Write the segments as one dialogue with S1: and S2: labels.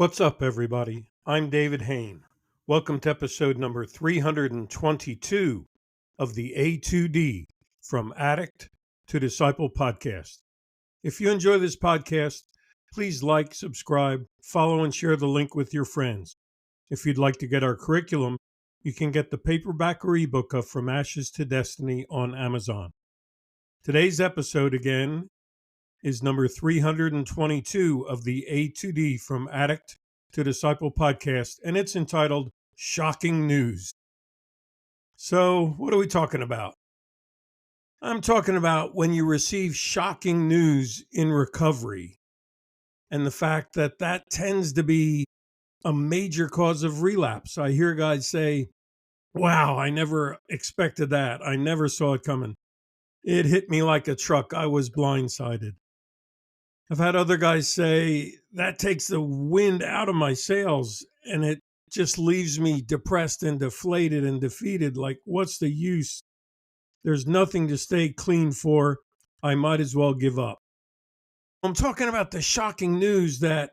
S1: What's up, everybody? I'm David Hain. Welcome to episode number 322 of the A2D From Addict to Disciple podcast. If you enjoy this podcast, please like, subscribe, follow, and share the link with your friends. If you'd like to get our curriculum, you can get the paperback or ebook of From Ashes to Destiny on Amazon. Today's episode, again, is number 322 of the A2D From Addict to Disciple podcast, and it's entitled Shocking News. So, what are we talking about? I'm talking about when you receive shocking news in recovery and the fact that that tends to be a major cause of relapse. I hear guys say, wow, I never expected that. I never saw it coming. It hit me like a truck. I was blindsided. I've had other guys say that takes the wind out of my sails and it just leaves me depressed and deflated and defeated. Like, what's the use? There's nothing to stay clean for. I might as well give up. I'm talking about the shocking news that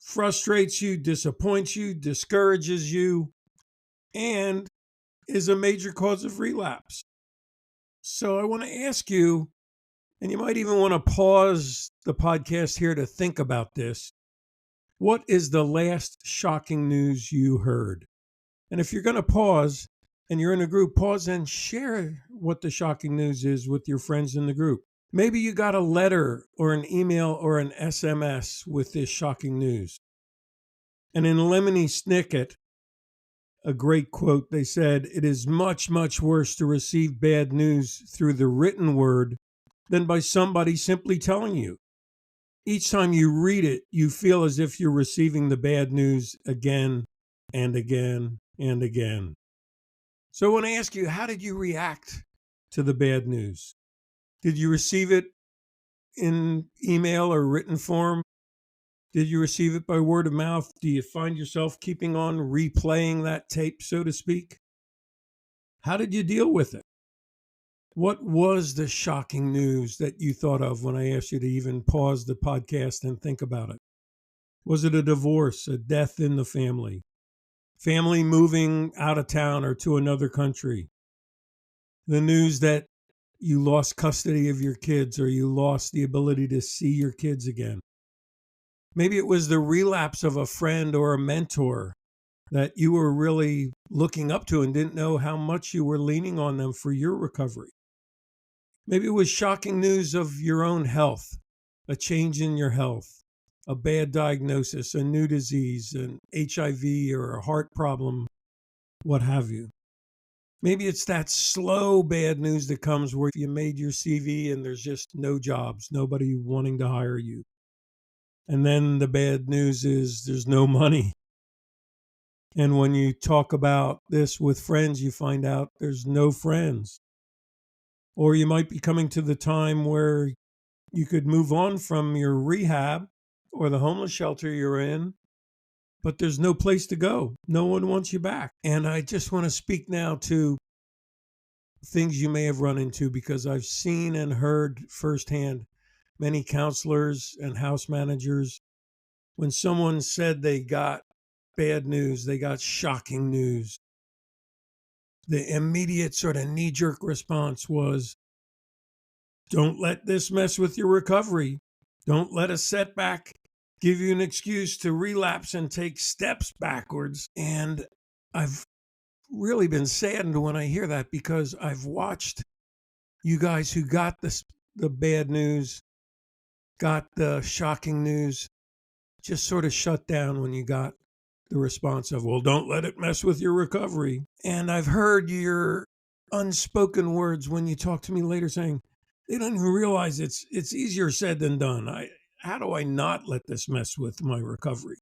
S1: frustrates you, disappoints you, discourages you, and is a major cause of relapse. So I want to ask you, and you might even want to pause the podcast here to think about this. What is the last shocking news you heard? And if you're going to pause and you're in a group, pause and share what the shocking news is with your friends in the group. Maybe you got a letter or an email or an SMS with this shocking news. And in Lemony Snicket, a great quote, they said, "It is much, much worse to receive bad news through the written word than by somebody simply telling you. Each time you read it, you feel as if you're receiving the bad news again and again and again." So I want to ask you, how did you react to the bad news? Did you receive it in email or written form? Did you receive it by word of mouth? Do you find yourself keeping on replaying that tape, so to speak? How did you deal with it? What was the shocking news that you thought of when I asked you to even pause the podcast and think about it? Was it a divorce, a death in the family, family moving out of town or to another country? The news that you lost custody of your kids or you lost the ability to see your kids again. Maybe it was the relapse of a friend or a mentor that you were really looking up to and didn't know how much you were leaning on them for your recovery. Maybe it was shocking news of your own health, a change in your health, a bad diagnosis, a new disease, an HIV or a heart problem, what have you. Maybe it's that slow bad news that comes where you made your CV and there's just no jobs, nobody wanting to hire you. And then the bad news is there's no money. And when you talk about this with friends, you find out there's no friends. Or you might be coming to the time where you could move on from your rehab or the homeless shelter you're in, but there's no place to go. No one wants you back. And I just want to speak now to things you may have run into, because I've seen and heard firsthand many counselors and house managers, when someone said they got bad news, they got shocking news, the immediate sort of knee-jerk response was, don't let this mess with your recovery. Don't let a setback give you an excuse to relapse and take steps backwards. And I've really been saddened when I hear that, because I've watched you guys who got the bad news, got the shocking news, just sort of shut down when you got the response of, well, don't let it mess with your recovery. And I've heard your unspoken words when you talk to me later saying, they don't even realize it's easier said than done. How do I not let this mess with my recovery?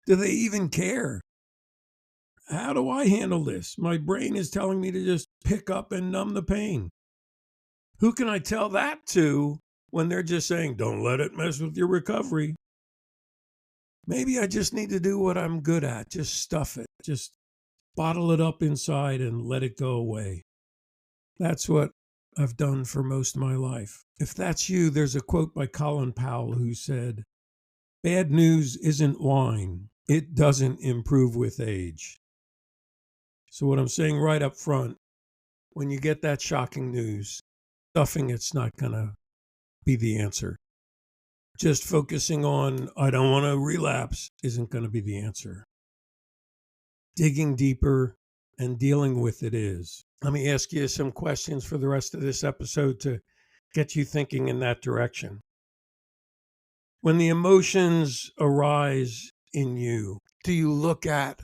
S1: Do they even care? How do I handle this? My brain is telling me to just pick up and numb the pain. Who can I tell that to when they're just saying, don't let it mess with your recovery? Maybe I just need to do what I'm good at. Just stuff it. Just bottle it up inside and let it go away. That's what I've done for most of my life. If that's you, there's a quote by Colin Powell who said, Bad news isn't wine. It doesn't improve with age. So what I'm saying right up front, when you get that shocking news, stuffing it's not going to be the answer. Just focusing on, I don't want to relapse, isn't going to be the answer. Digging deeper and dealing with it is. Let me ask you some questions for the rest of this episode to get you thinking in that direction. When the emotions arise in you, do you look at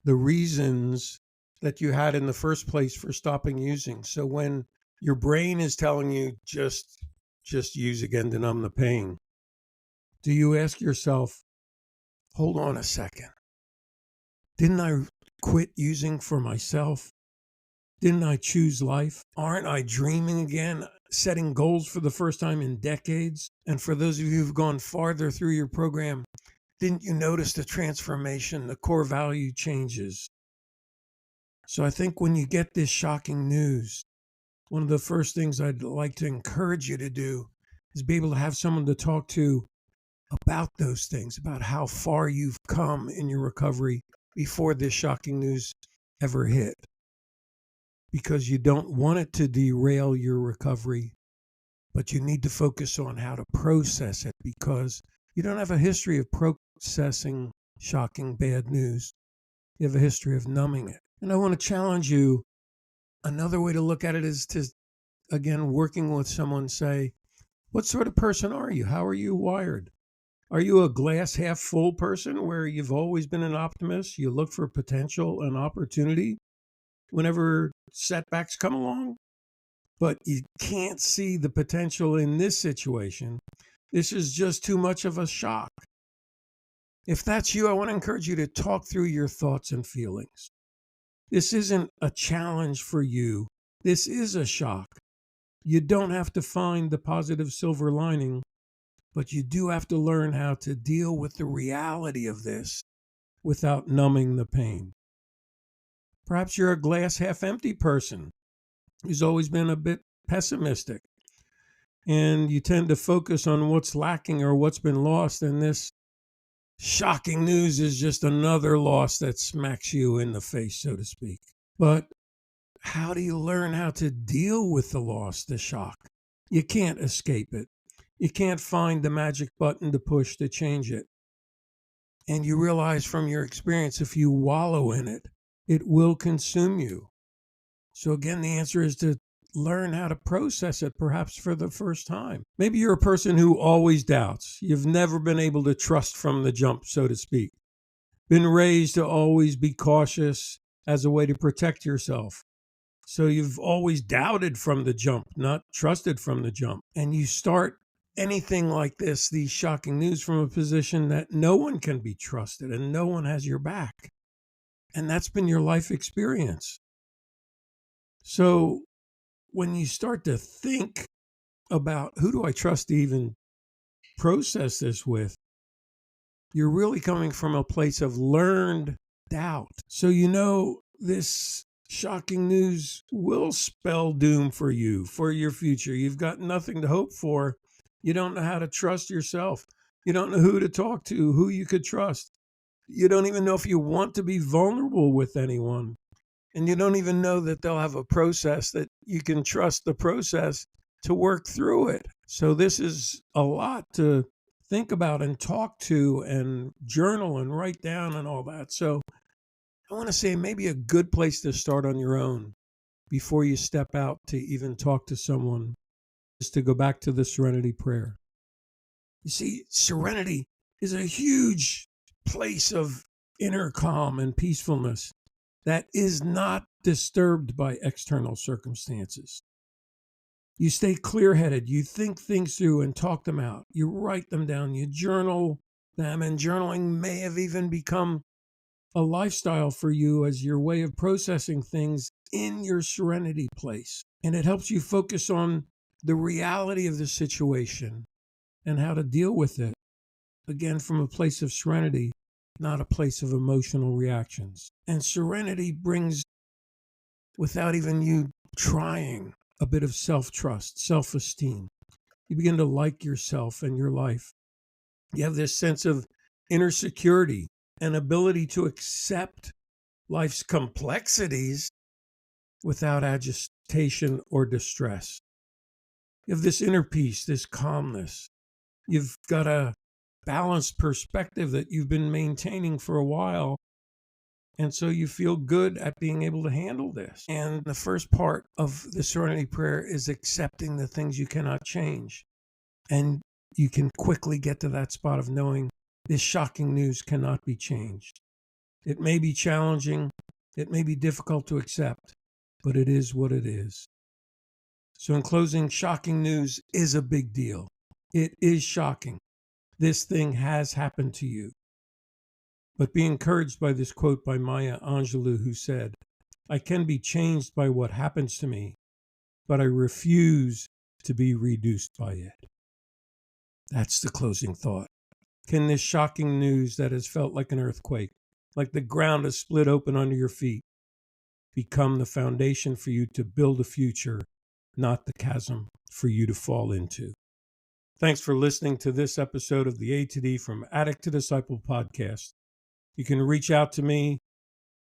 S1: the reasons that you had in the first place for stopping using? So when your brain is telling you just use again to numb the pain, do you ask yourself, hold on a second, didn't I quit using for myself? Didn't I choose life? Aren't I dreaming again, setting goals for the first time in decades? And for those of you who've gone farther through your program, didn't you notice the transformation, the core value changes? So I think when you get this shocking news, one of the first things I'd like to encourage you to do is be able to have someone to talk to about those things, about how far you've come in your recovery before this shocking news ever hit. Because you don't want it to derail your recovery, but you need to focus on how to process it, because you don't have a history of processing shocking bad news. You have a history of numbing it. And I want to challenge you. Another way to look at it is to, again, working with someone, say, what sort of person are you? How are you wired? Are you a glass half full person where you've always been an optimist? You look for potential and opportunity whenever setbacks come along, but you can't see the potential in this situation. This is just too much of a shock. If that's you, I want to encourage you to talk through your thoughts and feelings. This isn't a challenge for you. This is a shock. You don't have to find the positive silver lining, but you do have to learn how to deal with the reality of this without numbing the pain. Perhaps you're a glass half empty person who's always been a bit pessimistic, and you tend to focus on what's lacking or what's been lost, and this shocking news is just another loss that smacks you in the face, so to speak. But how do you learn how to deal with the loss, the shock? You can't escape it. You can't find the magic button to push to change it. And you realize from your experience, if you wallow in it, it will consume you. So again, the answer is to learn how to process it, perhaps for the first time. Maybe you're a person who always doubts. You've never been able to trust from the jump, so to speak. Been raised to always be cautious as a way to protect yourself. So you've always doubted from the jump, not trusted from the jump. And you start anything like this, these shocking news, from a position that no one can be trusted and no one has your back. And that's been your life experience. So when you start to think about who do I trust to even process this with, you're really coming from a place of learned doubt. So you know this shocking news will spell doom for you, for your future. You've got nothing to hope for. You don't know how to trust yourself. You don't know who to talk to, who you could trust. You don't even know if you want to be vulnerable with anyone. And you don't even know that they'll have a process that you can trust the process to work through it. So this is a lot to think about and talk to and journal and write down and all that. So I want to say maybe a good place to start on your own before you step out to even talk to someone is to go back to the serenity prayer. You see, serenity is a huge place of inner calm and peacefulness that is not disturbed by external circumstances. You stay clear-headed, you think things through and talk them out. You write them down, you journal them, and journaling may have even become a lifestyle for you as your way of processing things in your serenity place. And it helps you focus on the reality of the situation and how to deal with it, again, from a place of serenity, not a place of emotional reactions. And serenity brings, without even you trying, a bit of self-trust, self-esteem. You begin to like yourself and your life. You have this sense of inner security and ability to accept life's complexities without agitation or distress. You have this inner peace, this calmness. You've got a balanced perspective that you've been maintaining for a while. And so you feel good at being able to handle this. And the first part of the Serenity Prayer is accepting the things you cannot change. And you can quickly get to that spot of knowing this shocking news cannot be changed. It may be challenging, it may be difficult to accept, but it is what it is. So in closing, shocking news is a big deal. It is shocking. This thing has happened to you. But be encouraged by this quote by Maya Angelou, who said, "I can be changed by what happens to me, but I refuse to be reduced by it." That's the closing thought. Can this shocking news that has felt like an earthquake, like the ground has split open under your feet, become the foundation for you to build a future, not the chasm for you to fall into? Thanks for listening to this episode of the A to D from Addict to Disciple podcast. You can reach out to me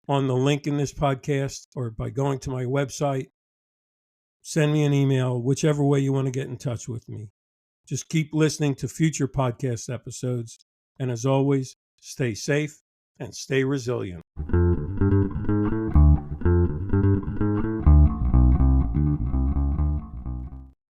S1: on the link in this podcast or by going to my website. Send me an email, whichever way you want to get in touch with me. Just keep listening to future podcast episodes. And as always, stay safe and stay resilient.